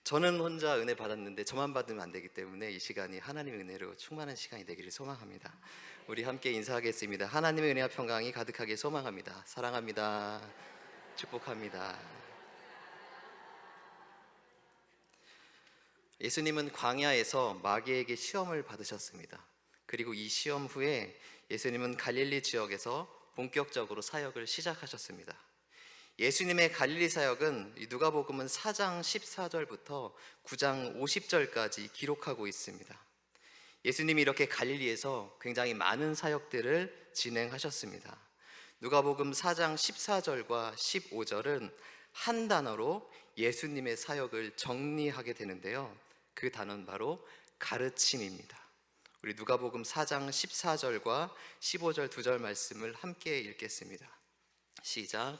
저는 혼자 은혜 받았는데 저만 받으면 안 되기 때문에 이 시간이 하나님의 은혜로 충만한 시간이 되기를 소망합니다. 우리 함께 인사하겠습니다. 하나님의 은혜와 평강이 가득하게 소망합니다. 사랑합니다. 축복합니다. 예수님은 광야에서 마귀에게 시험을 받으셨습니다. 그리고 이 시험 후에 예수님은 갈릴리 지역에서 본격적으로 사역을 시작하셨습니다. 예수님의 갈릴리 사역은 누가복음은 4장 14절부터 9장 50절까지 기록하고 있습니다. 예수님이 이렇게 갈릴리에서 굉장히 많은 사역들을 진행하셨습니다. 누가복음 4장 14절과 15절은 한 단어로 예수님의 사역을 정리하게 되는데요. 그 단어는 바로 가르침입니다. 우리 누가복음 4장 14절과 15절 두 절 말씀을 함께 읽겠습니다. 시작.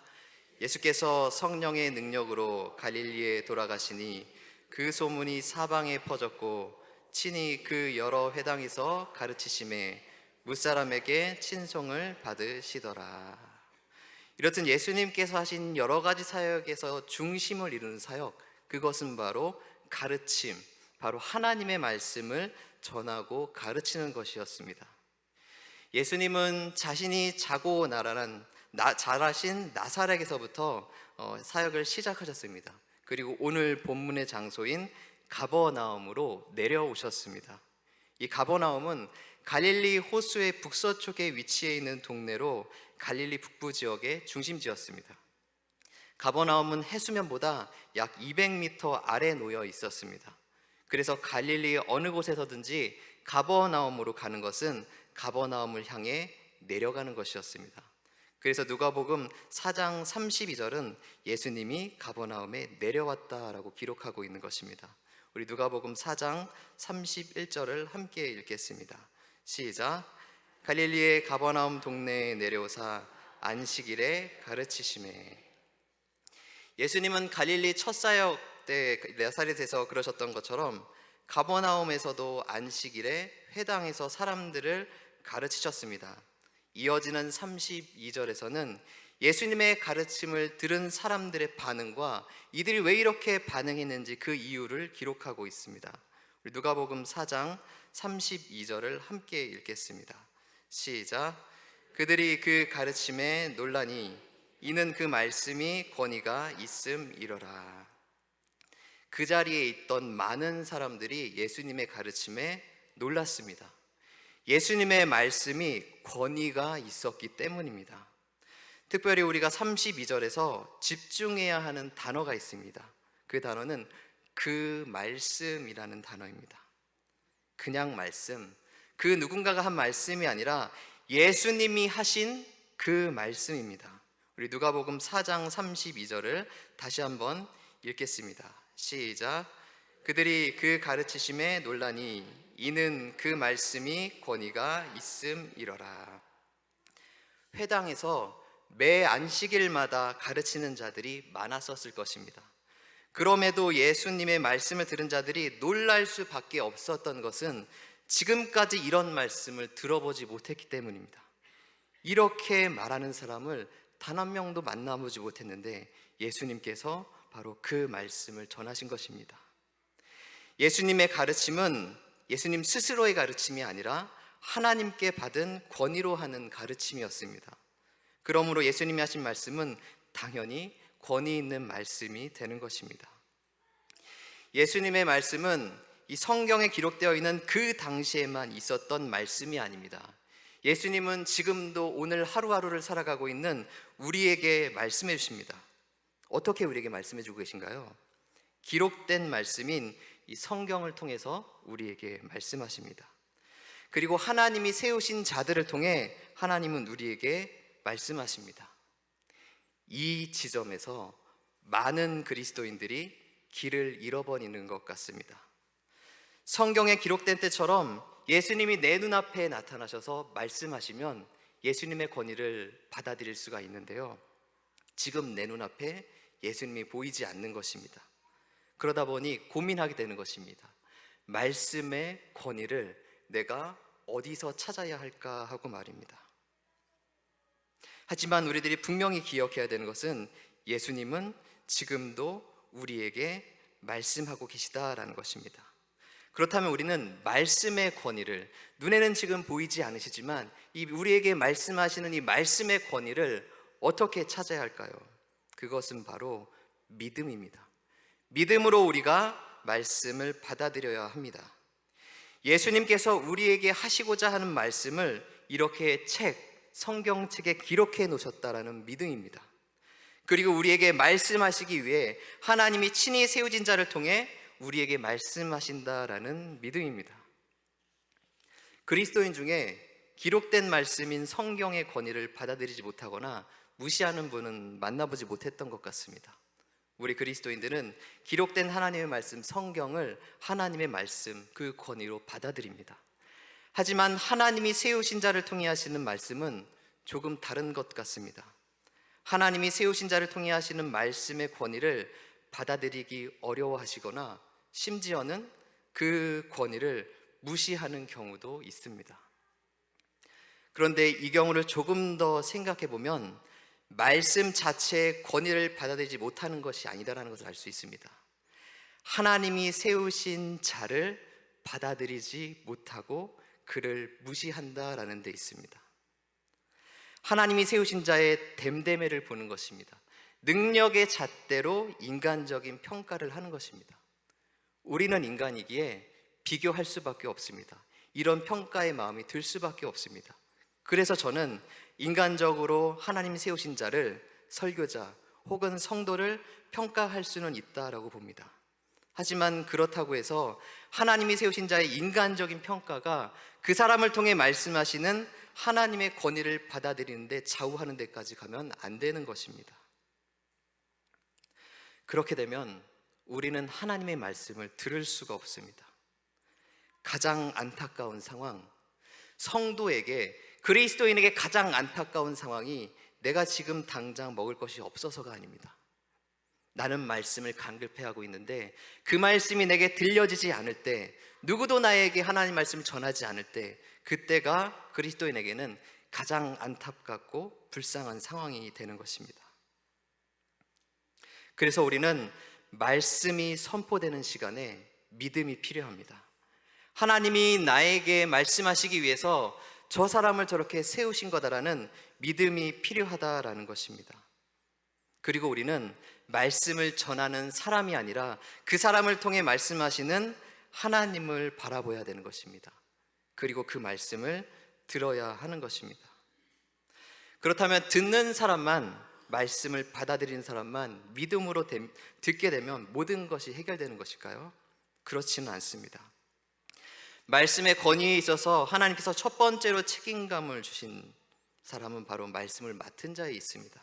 예수께서 성령의 능력으로 갈릴리에 돌아가시니 그 소문이 사방에 퍼졌고 친히 그 여러 회당에서 가르치심에 무사람에게 친송을 받으시더라. 이렇듯 예수님께서 하신 여러 가지 사역에서 중심을 이루는 사역, 그것은 바로 가르침, 바로 하나님의 말씀을 전하고 가르치는 것이었습니다. 예수님은 자신이 자라신 나사렛에서부터 사역을 시작하셨습니다. 그리고 오늘 본문의 장소인 가버나움으로 내려오셨습니다. 이 가버나움은 갈릴리 호수의 북서쪽에 위치해 있는 동네로 갈릴리 북부 지역의 중심지였습니다. 가버나움은 해수면보다 약 200m 아래 놓여 있었습니다. 그래서 갈릴리 어느 곳에서든지 가버나움으로 가는 것은 가버나움을 향해 내려가는 것이었습니다. 그래서 누가복음 4장 32절은 예수님이 가버나움에 내려왔다라고 기록하고 있는 것입니다. 우리 누가복음 4장 31절을 함께 읽겠습니다. 시작. 갈릴리의 가버나움 동네에 내려오사 안식일에 가르치시매. 예수님은 갈릴리 첫 사역 때 나사렛에서 그러셨던 것처럼 가버나움에서도 안식일에 회당에서 사람들을 가르치셨습니다. 이어지는 32절에서는 예수님의 가르침을 들은 사람들의 반응과 이들이 왜 이렇게 반응했는지 그 이유를 기록하고 있습니다. 우리 누가복음 4장 32절을 함께 읽겠습니다. 시작. 그들이 그 가르침에 놀라니 이는 그 말씀이 권위가 있음이러라. 그 자리에 있던 많은 사람들이 예수님의 가르침에 놀랐습니다. 예수님의 말씀이 권위가 있었기 때문입니다. 특별히 우리가 32절에서 집중해야 하는 단어가 있습니다. 그 단어는 그 말씀이라는 단어입니다. 그냥 말씀, 그 누군가가 한 말씀이 아니라 예수님이 하신 그 말씀입니다. 우리 누가복음 4장 32절을 다시 한번 읽겠습니다. 시작. 그들이 그 가르치심에 놀라니 이는 그 말씀이 권위가 있음이러라. 회당에서 매 안식일마다 가르치는 자들이 많았었을 것입니다. 그럼에도 예수님의 말씀을 들은 자들이 놀랄 수밖에 없었던 것은 지금까지 이런 말씀을 들어보지 못했기 때문입니다. 이렇게 말하는 사람을 단 한 명도 만나보지 못했는데 예수님께서 바로 그 말씀을 전하신 것입니다. 예수님의 가르침은 예수님 스스로의 가르침이 아니라 하나님께 받은 권위로 하는 가르침이었습니다. 그러므로 예수님이 하신 말씀은 당연히 권위 있는 말씀이 되는 것입니다. 예수님의 말씀은 이 성경에 기록되어 있는 그 당시에만 있었던 말씀이 아닙니다. 예수님은 지금도 오늘 하루하루를 살아가고 있는 우리에게 말씀해 주십니다. 어떻게 우리에게 말씀해 주고 계신가요? 기록된 말씀인 이 성경을 통해서 우리에게 말씀하십니다. 그리고 하나님이 세우신 자들을 통해 하나님은 우리에게 말씀하십니다. 이 지점에서 많은 그리스도인들이 길을 잃어버리는 것 같습니다. 성경에 기록된 때처럼 예수님이 내 눈앞에 나타나셔서 말씀하시면 예수님의 권위를 받아들일 수가 있는데요, 지금 내 눈앞에 예수님이 보이지 않는 것입니다. 그러다 보니 고민하게 되는 것입니다. 말씀의 권위를 내가 어디서 찾아야 할까 하고 말입니다. 하지만 우리들이 분명히 기억해야 되는 것은 예수님은 지금도 우리에게 말씀하고 계시다라는 것입니다. 그렇다면 우리는 말씀의 권위를, 눈에는 지금 보이지 않으시지만 이 우리에게 말씀하시는 이 말씀의 권위를 어떻게 찾아야 할까요? 그것은 바로 믿음입니다. 믿음으로 우리가 말씀을 받아들여야 합니다. 예수님께서 우리에게 하시고자 하는 말씀을 이렇게 성경책에 기록해 놓으셨다라는 믿음입니다. 그리고 우리에게 말씀하시기 위해 하나님이 친히 세우신 자를 통해 우리에게 말씀하신다라는 믿음입니다. 그리스도인 중에 기록된 말씀인 성경의 권위를 받아들이지 못하거나 무시하는 분은 만나보지 못했던 것 같습니다. 우리 그리스도인들은 기록된 하나님의 말씀, 성경을 하나님의 말씀, 그 권위로 받아들입니다. 하지만 하나님이 세우신 자를 통해 하시는 말씀은 조금 다른 것 같습니다. 하나님이 세우신 자를 통해 하시는 말씀의 권위를 받아들이기 어려워하시거나 심지어는 그 권위를 무시하는 경우도 있습니다. 그런데 이 경우를 조금 더 생각해 보면 말씀 자체의 권위를 받아들이지 못하는 것이 아니다라는 것을 알 수 있습니다. 하나님이 세우신 자를 받아들이지 못하고 그를 무시한다라는 데 있습니다. 하나님이 세우신 자의 됨됨이를 보는 것입니다. 능력의 잣대로 인간적인 평가를 하는 것입니다. 우리는 인간이기에 비교할 수밖에 없습니다. 이런 평가의 마음이 들 수밖에 없습니다. 그래서 저는 인간적으로 하나님이 세우신 자를, 설교자 혹은 성도를 평가할 수는 있다라고 봅니다. 하지만 그렇다고 해서 하나님이 세우신 자의 인간적인 평가가 그 사람을 통해 말씀하시는 하나님의 권위를 받아들이는데 좌우하는 데까지 가면 안 되는 것입니다. 그렇게 되면 우리는 하나님의 말씀을 들을 수가 없습니다. 가장 안타까운 상황, 성도에게, 그리스도인에게 가장 안타까운 상황이 내가 지금 당장 먹을 것이 없어서가 아닙니다. 나는 말씀을 간급해하고 있는데 그 말씀이 내게 들려지지 않을 때, 누구도 나에게 하나님 말씀을 전하지 않을 때, 그때가 그리스도인에게는 가장 안타깝고 불쌍한 상황이 되는 것입니다. 그래서 우리는 말씀이 선포되는 시간에 믿음이 필요합니다. 하나님이 나에게 말씀하시기 위해서 저 사람을 저렇게 세우신 거다라는 믿음이 필요하다라는 것입니다. 그리고 우리는 말씀을 전하는 사람이 아니라 그 사람을 통해 말씀하시는 하나님을 바라봐야 되는 것입니다. 그리고 그 말씀을 들어야 하는 것입니다. 그렇다면 듣는 사람만, 말씀을 받아들이는 사람만 믿음으로 듣게 되면 모든 것이 해결되는 것일까요? 그렇지는 않습니다. 말씀의 권위에 있어서 하나님께서 첫 번째로 책임감을 주신 사람은 바로 말씀을 맡은 자에 있습니다.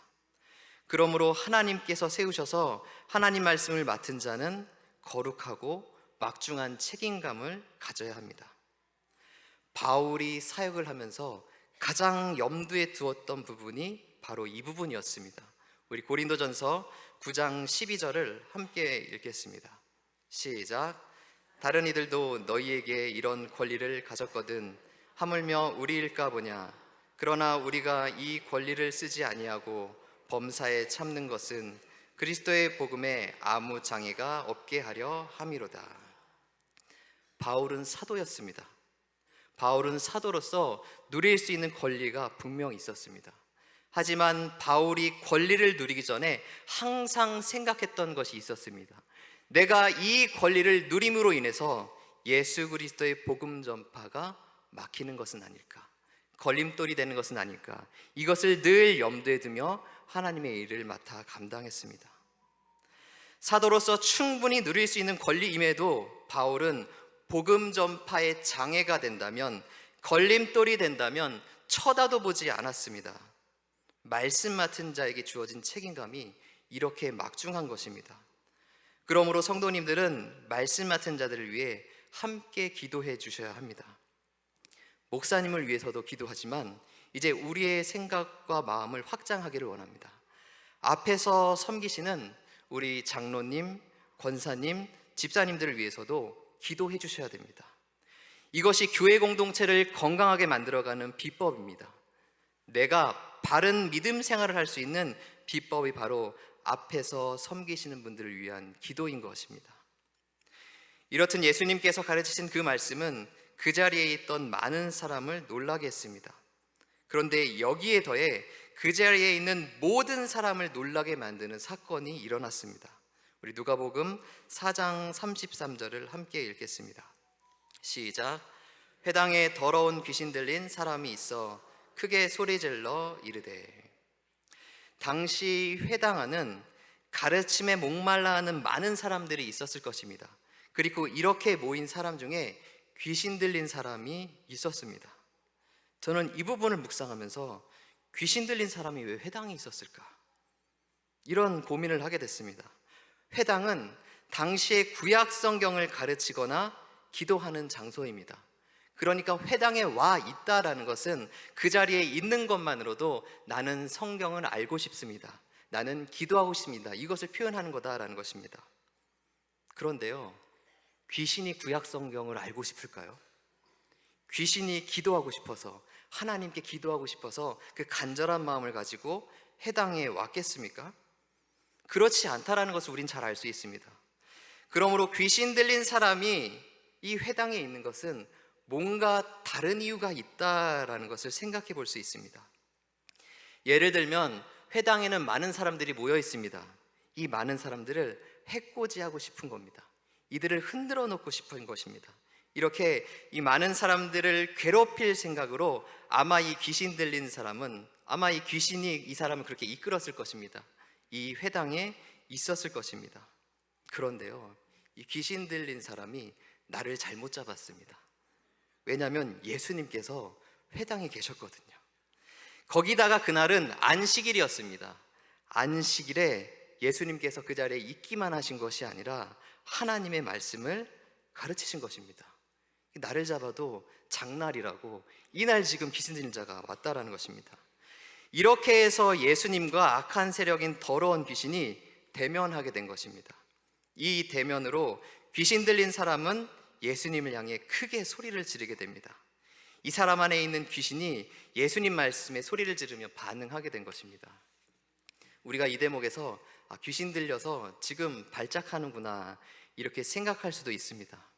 그러므로 하나님께서 세우셔서 하나님 말씀을 맡은 자는 거룩하고 막중한 책임감을 가져야 합니다. 바울이 사역을 하면서 가장 염두에 두었던 부분이 바로 이 부분이었습니다. 우리 고린도전서 9장 12절을 함께 읽겠습니다. 시작. 다른 이들도 너희에게 이런 권리를 가졌거든 하물며 우리일까 보냐. 그러나 우리가 이 권리를 쓰지 아니하고 범사에 참는 것은 그리스도의 복음에 아무 장애가 없게 하려 함이로다. 바울은 사도였습니다. 바울은 사도로서 누릴 수 있는 권리가 분명히 있었습니다. 하지만 바울이 권리를 누리기 전에 항상 생각했던 것이 있었습니다. 내가 이 권리를 누림으로 인해서 예수 그리스도의 복음 전파가 막히는 것은 아닐까, 걸림돌이 되는 것은 아닐까, 이것을 늘 염두에 두며 하나님의 일을 맡아 감당했습니다. 사도로서 충분히 누릴 수 있는 권리임에도 바울은 복음 전파의 장애가 된다면, 걸림돌이 된다면 쳐다도 보지 않았습니다. 말씀 맡은 자에게 주어진 책임감이 이렇게 막중한 것입니다. 그러므로 성도님들은 말씀 맡은 자들을 위해 함께 기도해 주셔야 합니다. 목사님을 위해서도 기도하지만 이제 우리의 생각과 마음을 확장하기를 원합니다. 앞에서 섬기시는 우리 장로님, 권사님, 집사님들을 위해서도 기도해 주셔야 됩니다. 이것이 교회 공동체를 건강하게 만들어가는 비법입니다. 내가 바른 믿음 생활을 할 수 있는 비법이 바로 앞에서 섬기시는 분들을 위한 기도인 것입니다. 이렇듯 예수님께서 가르치신 그 말씀은 그 자리에 있던 많은 사람을 놀라게 했습니다. 그런데 여기에 더해 그 자리에 있는 모든 사람을 놀라게 만드는 사건이 일어났습니다. 우리 누가복음 4장 33절을 함께 읽겠습니다. 시작. 회당에 더러운 귀신 들린 사람이 있어 크게 소리질러 이르되. 당시 회당 안은 가르침에 목말라 하는 많은 사람들이 있었을 것입니다. 그리고 이렇게 모인 사람 중에 귀신 들린 사람이 있었습니다. 저는 이 부분을 묵상하면서 귀신 들린 사람이 왜 회당에 있었을까? 이런 고민을 하게 됐습니다. 회당은 당시에 구약 성경을 가르치거나 기도하는 장소입니다. 그러니까 회당에 와 있다라는 것은 그 자리에 있는 것만으로도 나는 성경을 알고 싶습니다, 나는 기도하고 싶습니다, 이것을 표현하는 거다라는 것입니다. 그런데요, 귀신이 구약 성경을 알고 싶을까요? 귀신이 기도하고 싶어서, 하나님께 기도하고 싶어서 그 간절한 마음을 가지고 회당에 왔겠습니까? 그렇지 않다라는 것을 우린 잘 알 수 있습니다. 그러므로 귀신 들린 사람이 이 회당에 있는 것은 뭔가 다른 이유가 있다라는 것을 생각해 볼 수 있습니다. 예를 들면 회당에는 많은 사람들이 모여 있습니다. 이 많은 사람들을 해코지하고 싶은 겁니다. 이들을 흔들어 놓고 싶은 것입니다. 이렇게 이 많은 사람들을 괴롭힐 생각으로 아마 이 귀신 들린 사람은, 아마 이 귀신이 이 사람을 그렇게 이끌었을 것입니다. 이 회당에 있었을 것입니다. 그런데요, 이 귀신 들린 사람이 나를 잘못 잡았습니다. 왜냐하면 예수님께서 회당에 계셨거든요. 거기다가 그날은 안식일이었습니다. 안식일에 예수님께서 그 자리에 있기만 하신 것이 아니라 하나님의 말씀을 가르치신 것입니다. 나를 잡아도 장날이라고, 이날 지금 귀신 들린 자가 왔다라는 것입니다. 이렇게 해서 예수님과 악한 세력인 더러운 귀신이 대면하게 된 것입니다. 이 대면으로 귀신 들린 사람은 예수님을 향해 크게 소리를 지르게 됩니다. 이 사람 안에 있는 귀신이 예수님 말씀에 소리를 지르며 반응하게 된 것입니다. 우리가 이 대목에서 귀신 들려서 지금 발작하는구나 이렇게 생각할 수도 있습니다.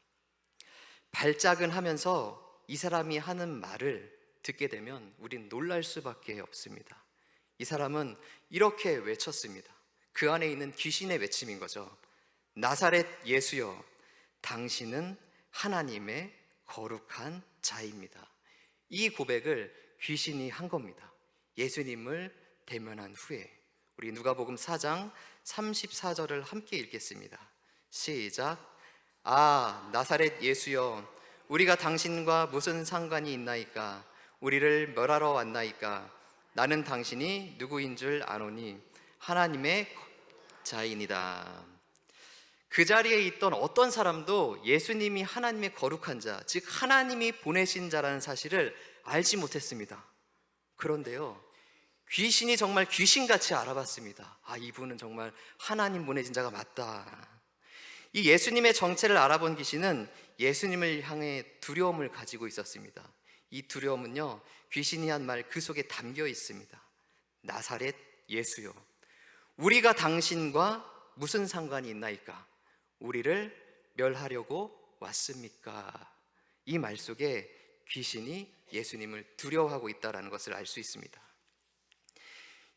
발작은 하면서 이 사람이 하는 말을 듣게 되면 우린 놀랄 수밖에 없습니다. 이 사람은 이렇게 외쳤습니다. 그 안에 있는 귀신의 외침인 거죠. 나사렛 예수여, 당신은 하나님의 거룩한 자입니다. 이 고백을 귀신이 한 겁니다. 예수님을 대면한 후에. 우리 누가복음 4장 34절을 함께 읽겠습니다. 시작. 아, 나사렛 예수여, 우리가 당신과 무슨 상관이 있나이까? 우리를 멸하러 왔나이까? 나는 당신이 누구인 줄 아노니 하나님의 자이니다. 그 자리에 있던 어떤 사람도 예수님이 하나님의 거룩한 자, 즉 하나님이 보내신 자라는 사실을 알지 못했습니다. 그런데요, 귀신이 정말 귀신같이 알아봤습니다. 아, 이분은 정말 하나님 보내신 자가 맞다. 이 예수님의 정체를 알아본 귀신은 예수님을 향해 두려움을 가지고 있었습니다. 이 두려움은요, 귀신이 한 말 그 속에 담겨 있습니다. 나사렛 예수요, 우리가 당신과 무슨 상관이 있나이까? 우리를 멸하려고 왔습니까? 이 말 속에 귀신이 예수님을 두려워하고 있다는 것을 알 수 있습니다.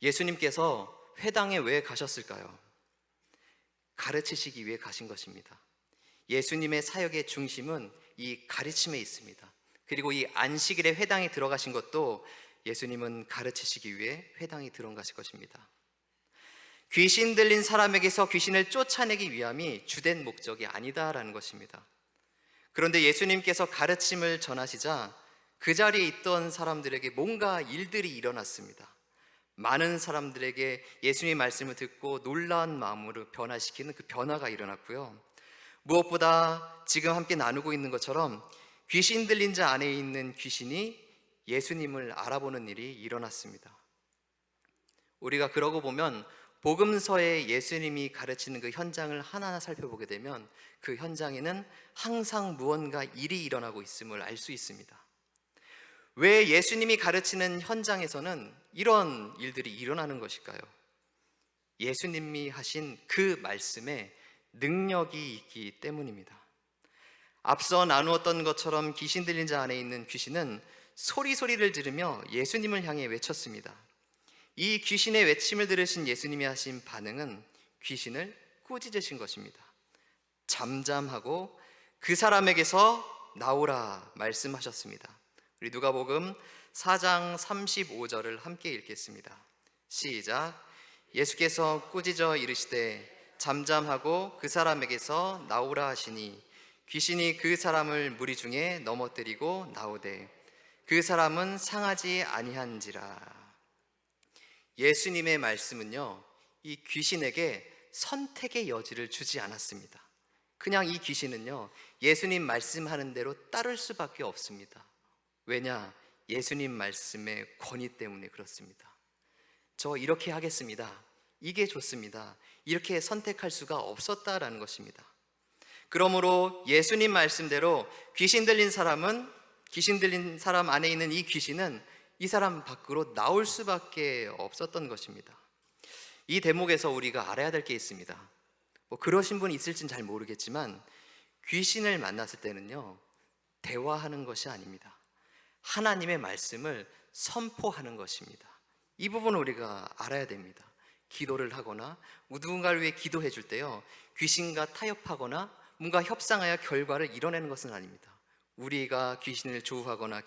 예수님께서 회당에 왜 가셨을까요? 가르치시기 위해 가신 것입니다. 예수님의 사역의 중심은 이 가르침에 있습니다. 그리고 이 안식일에 회당에 들어가신 것도 예수님은 가르치시기 위해 회당에 들어가실 것입니다. 귀신 들린 사람에게서 귀신을 쫓아내기 위함이 주된 목적이 아니다라는 것입니다. 그런데 예수님께서 가르침을 전하시자 그 자리에 있던 사람들에게 뭔가 일들이 일어났습니다. 많은 사람들에게 예수님의 말씀을 듣고 놀라운 마음으로 변화시키는 그 변화가 일어났고요, 무엇보다 지금 함께 나누고 있는 것처럼 귀신 들린 자 안에 있는 귀신이 예수님을 알아보는 일이 일어났습니다. 우리가 그러고 보면 복음서에 예수님이 가르치는 그 현장을 하나하나 살펴보게 되면 그 현장에는 항상 무언가 일이 일어나고 있음을 알 수 있습니다. 왜 예수님이 가르치는 현장에서는 이런 일들이 일어나는 것일까요? 예수님이 하신 그 말씀에 능력이 있기 때문입니다. 앞서 나누었던 것처럼 귀신 들린 자 안에 있는 귀신은 소리를 지르며 예수님을 향해 외쳤습니다. 이 귀신의 외침을 들으신 예수님이 하신 반응은 귀신을 꾸짖으신 것입니다. 잠잠하고 그 사람에게서 나오라 말씀하셨습니다. 우리 누가복음 4장 35절을 함께 읽겠습니다. 시작. 예수께서 꾸짖어 이르시되 잠잠하고 그 사람에게서 나오라 하시니 귀신이 그 사람을 무리 중에 넘어뜨리고 나오되 그 사람은 상하지 아니한지라. 예수님의 말씀은요, 이 귀신에게 선택의 여지를 주지 않았습니다. 그냥 이 귀신은요, 예수님 말씀하는 대로 따를 수밖에 없습니다. 왜냐? 예수님 말씀의 권위 때문에 그렇습니다. 저 이렇게 하겠습니다. 이게 좋습니다. 이렇게 선택할 수가 없었다라는 것입니다. 그러므로 예수님 말씀대로 귀신 들린 사람 안에 있는 이 귀신은 이 사람 밖으로 나올 수밖에 없었던 것입니다. 이 대목에서 우리가 알아야 될 게 있습니다. 그러신 분이 있을진 잘 모르겠지만 귀신을 만났을 때는요, 대화하는 것이 아닙니다. 하나님의 말씀을 선포하는 것입니다. 이 부분을 우리가 알아야 됩니다. 기도를 하거나 누군가를 위해 기도해 줄 때요, 귀신과 타협하거나 뭔가 협상하여 결과를 이뤄내는 것은 아닙니다. 우리가 귀신을 조우하거나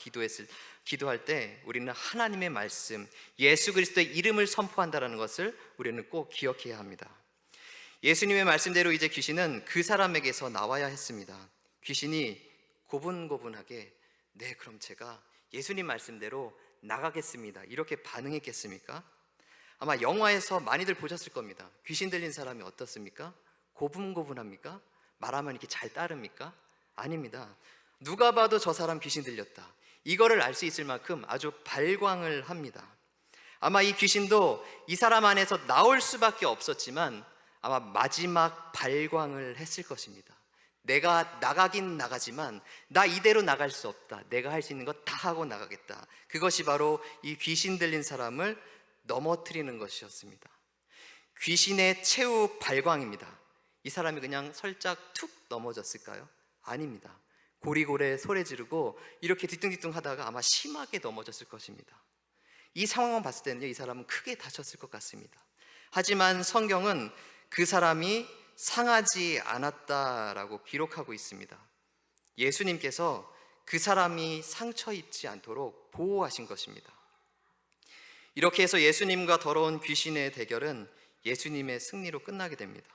기도할 때 우리는 하나님의 말씀, 예수 그리스도의 이름을 선포한다는 것을 우리는 꼭 기억해야 합니다. 예수님의 말씀대로 이제 귀신은 그 사람에게서 나와야 했습니다. 귀신이 고분고분하게 네, 그럼 제가 예수님 말씀대로 나가겠습니다, 이렇게 반응했겠습니까? 아마 영화에서 많이들 보셨을 겁니다. 귀신 들린 사람이 어떻습니까? 고분고분합니까? 말하면 이렇게 잘 따릅니까? 아닙니다. 누가 봐도 저 사람 귀신 들렸다, 이거를 알 수 있을 만큼 아주 발광을 합니다. 아마 이 귀신도 이 사람 안에서 나올 수밖에 없었지만 아마 마지막 발광을 했을 것입니다. 내가 나가긴 나가지만 나 이대로 나갈 수 없다, 내가 할 수 있는 것 다 하고 나가겠다. 그것이 바로 이 귀신 들린 사람을 넘어뜨리는 것이었습니다. 귀신의 최후 발광입니다. 이 사람이 그냥 살짝 툭 넘어졌을까요? 아닙니다. 고리고래 소리 지르고 이렇게 뒤뚱뒤뚱 하다가 아마 심하게 넘어졌을 것입니다. 이 상황만 봤을 때는요, 이 사람은 크게 다쳤을 것 같습니다. 하지만 성경은 그 사람이 상하지 않았다라고 기록하고 있습니다. 예수님께서 그 사람이 상처 입지 않도록 보호하신 것입니다. 이렇게 해서 예수님과 더러운 귀신의 대결은 예수님의 승리로 끝나게 됩니다.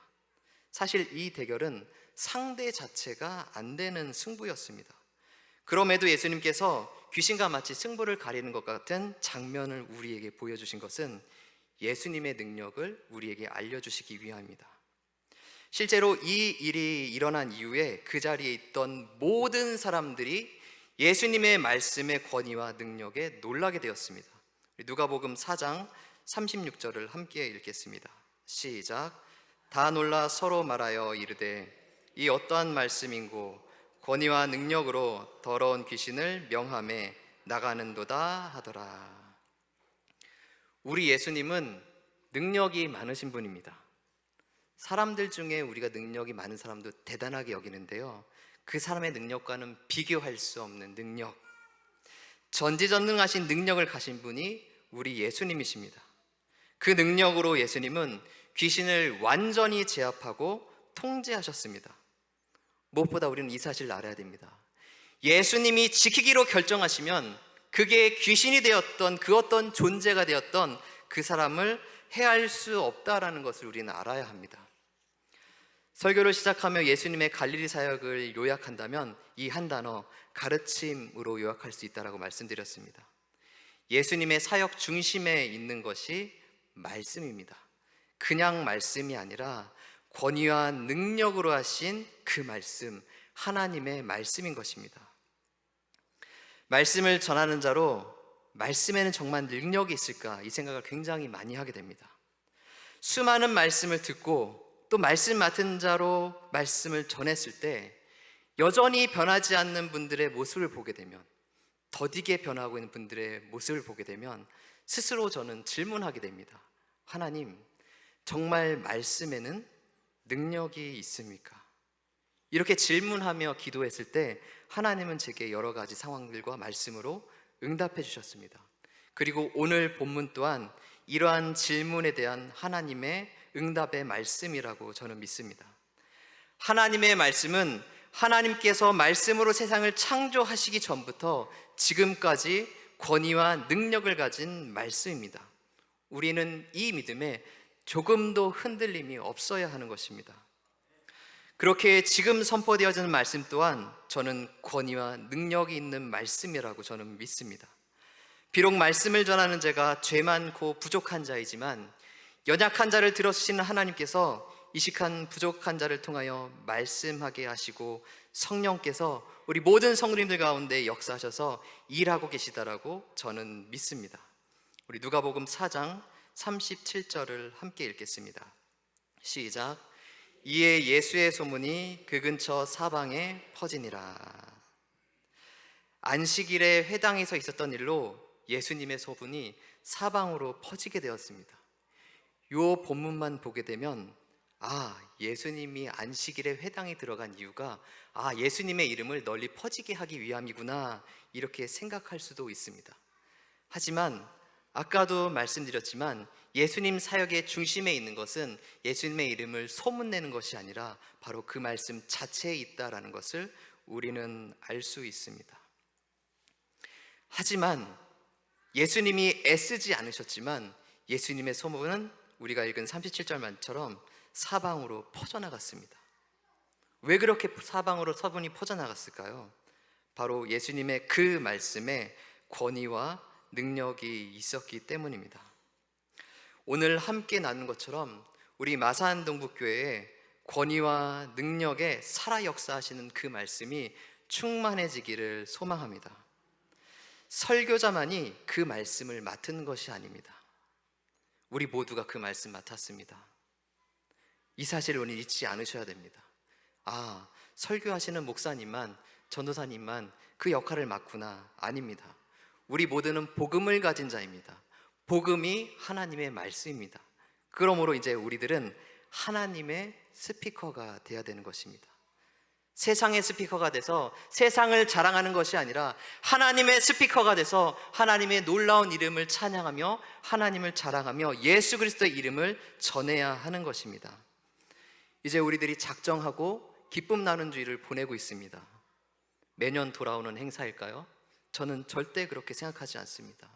사실 이 대결은 상대 자체가 안 되는 승부였습니다. 그럼에도 예수님께서 귀신과 마치 승부를 가리는 것 같은 장면을 우리에게 보여주신 것은 예수님의 능력을 우리에게 알려주시기 위함입니다. 실제로 이 일이 일어난 이후에 그 자리에 있던 모든 사람들이 예수님의 말씀의 권위와 능력에 놀라게 되었습니다. 누가복음 4장 36절을 함께 읽겠습니다. 시작. 다 놀라 서로 말하여 이르되 이 어떠한 말씀인고 권위와 능력으로 더러운 귀신을 명함에 나가는도다 하더라. 우리 예수님은 능력이 많으신 분입니다. 사람들 중에 우리가 능력이 많은 사람도 대단하게 여기는데요, 그 사람의 능력과는 비교할 수 없는 능력, 전지전능하신 능력을 가진 분이 우리 예수님이십니다. 그 능력으로 예수님은 귀신을 완전히 제압하고 통제하셨습니다. 무엇보다 우리는 이 사실을 알아야 됩니다. 예수님이 지키기로 결정하시면 그게 귀신이 되었던 그 어떤 존재가 되었던 그 사람을 해할 수 없다라는 것을 우리는 알아야 합니다. 설교를 시작하며 예수님의 갈릴리 사역을 요약한다면 이 한 단어, 가르침으로 요약할 수 있다라고 말씀드렸습니다. 예수님의 사역 중심에 있는 것이 말씀입니다. 그냥 말씀이 아니라 권위와 능력으로 하신 그 말씀, 하나님의 말씀인 것입니다. 말씀을 전하는 자로 말씀에는 정말 능력이 있을까, 이 생각을 굉장히 많이 하게 됩니다. 수많은 말씀을 듣고 또 말씀 맡은 자로 말씀을 전했을 때 여전히 변하지 않는 분들의 모습을 보게 되면, 더디게 변하고 있는 분들의 모습을 보게 되면 스스로 저는 질문하게 됩니다. 하나님, 정말 말씀에는 능력이 있습니까? 이렇게 질문하며 기도했을 때 하나님은 제게 여러 가지 상황들과 말씀으로 응답해 주셨습니다. 그리고 오늘 본문 또한 이러한 질문에 대한 하나님의 응답의 말씀이라고 저는 믿습니다. 하나님의 말씀은 하나님께서 말씀으로 세상을 창조하시기 전부터 지금까지 권위와 능력을 가진 말씀입니다. 우리는 이 믿음에 조금도 흔들림이 없어야 하는 것입니다. 그렇게 지금 선포되어지는 말씀 또한 저는 권위와 능력이 있는 말씀이라고 저는 믿습니다. 비록 말씀을 전하는 제가 죄 많고 부족한 자이지만 연약한 자를 들어주시는 하나님께서 이식한 부족한 자를 통하여 말씀하게 하시고 성령께서 우리 모든 성도님들 가운데 역사하셔서 일하고 계시다라고 저는 믿습니다. 우리 누가복음 4장 37절을 함께 읽겠습니다. 시작. 이에 예수의 소문이 그 근처 사방에 퍼지니라. 안식일에 회당에서 있었던 일로 예수님의 소문이 사방으로 퍼지게 되었습니다. 이 본문만 보게 되면 예수님이 안식일에 회당에 들어간 이유가 예수님의 이름을 널리 퍼지게 하기 위함이구나, 이렇게 생각할 수도 있습니다. 하지만 아까도 말씀드렸지만 예수님 사역의 중심에 있는 것은 예수님의 이름을 소문내는 것이 아니라 바로 그 말씀 자체에 있다라는 것을 우리는 알 수 있습니다. 하지만 예수님이 애쓰지 않으셨지만 예수님의 소문은 우리가 읽은 37절만처럼 사방으로 퍼져나갔습니다. 왜 그렇게 사방으로 소문이 퍼져나갔을까요? 바로 예수님의 그 말씀에 권위와 능력이 있었기 때문입니다. 오늘 함께 나눈 것처럼 우리 마사안동북교회에 권위와 능력에 살아 역사하시는 그 말씀이 충만해지기를 소망합니다. 설교자만이 그 말씀을 맡은 것이 아닙니다. 우리 모두가 그 말씀 맡았습니다. 이 사실을 오늘 잊지 않으셔야 됩니다. 설교하시는 목사님만, 전도사님만 그 역할을 맡구나. 아닙니다. 우리 모두는 복음을 가진 자입니다. 복음이 하나님의 말씀입니다. 그러므로 이제 우리들은 하나님의 스피커가 되어야 되는 것입니다. 세상의 스피커가 돼서 세상을 자랑하는 것이 아니라 하나님의 스피커가 돼서 하나님의 놀라운 이름을 찬양하며 하나님을 자랑하며 예수 그리스도의 이름을 전해야 하는 것입니다. 이제 우리들이 작정하고 기쁨 나눈 주일을 보내고 있습니다. 매년 돌아오는 행사일까요? 저는 절대 그렇게 생각하지 않습니다.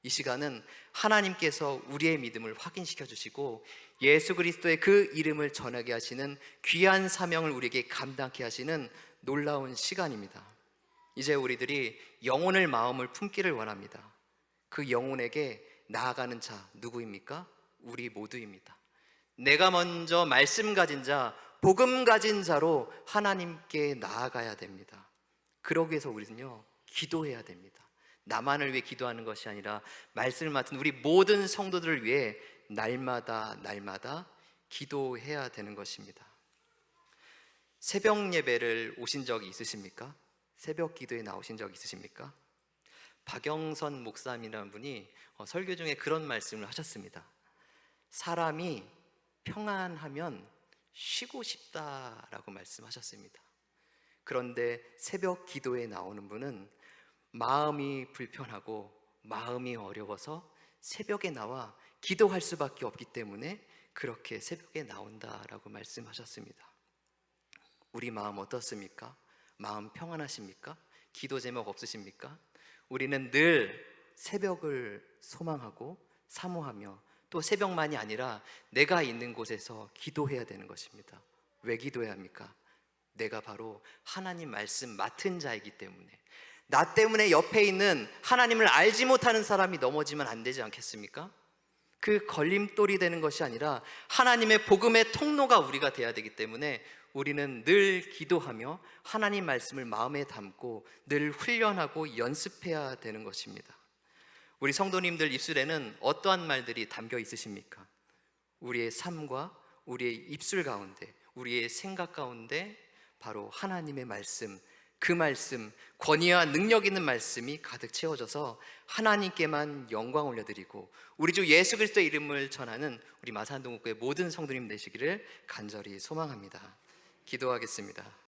이 시간은 하나님께서 우리의 믿음을 확인시켜 주시고 예수 그리스도의 그 이름을 전하게 하시는 귀한 사명을 우리에게 감당케 하시는 놀라운 시간입니다. 이제 우리들이 영혼을 마음을 품기를 원합니다. 그 영혼에게 나아가는 자 누구입니까? 우리 모두입니다. 내가 먼저 말씀 가진 자, 복음 가진 자로 하나님께 나아가야 됩니다. 그러기 위해서 우리는요, 기도해야 됩니다. 나만을 위해 기도하는 것이 아니라 말씀을 맡은 우리 모든 성도들을 위해 날마다 기도해야 되는 것입니다. 새벽 예배를 오신 적이 있으십니까? 새벽 기도에 나오신 적 있으십니까? 박영선 목사님이라는 분이 설교 중에 그런 말씀을 하셨습니다. 사람이 평안하면 쉬고 싶다라고 말씀하셨습니다. 그런데 새벽 기도에 나오는 분은 마음이 불편하고 마음이 어려워서 새벽에 나와 기도할 수밖에 없기 때문에 그렇게 새벽에 나온다라고 말씀하셨습니다. 우리 마음 어떻습니까? 마음 평안하십니까? 기도 제목 없으십니까? 우리는 늘 새벽을 소망하고 사모하며 또 새벽만이 아니라 내가 있는 곳에서 기도해야 되는 것입니다. 왜 기도해야 합니까? 내가 바로 하나님 말씀 맡은 자이기 때문에, 나 때문에 옆에 있는 하나님을 알지 못하는 사람이 넘어지면 안 되지 않겠습니까? 그 걸림돌이 되는 것이 아니라 하나님의 복음의 통로가 우리가 돼야 되기 때문에 우리는 늘 기도하며 하나님 말씀을 마음에 담고 늘 훈련하고 연습해야 되는 것입니다. 우리 성도님들 입술에는 어떠한 말들이 담겨 있으십니까? 우리의 삶과 우리의 입술 가운데, 우리의 생각 가운데 바로 하나님의 말씀, 그 말씀, 권위와 능력 있는 말씀이 가득 채워져서 하나님께만 영광 올려드리고 우리 주 예수 그리스도의 이름을 전하는 우리 마사안동국교회 모든 성도님 되시기를 간절히 소망합니다. 기도하겠습니다.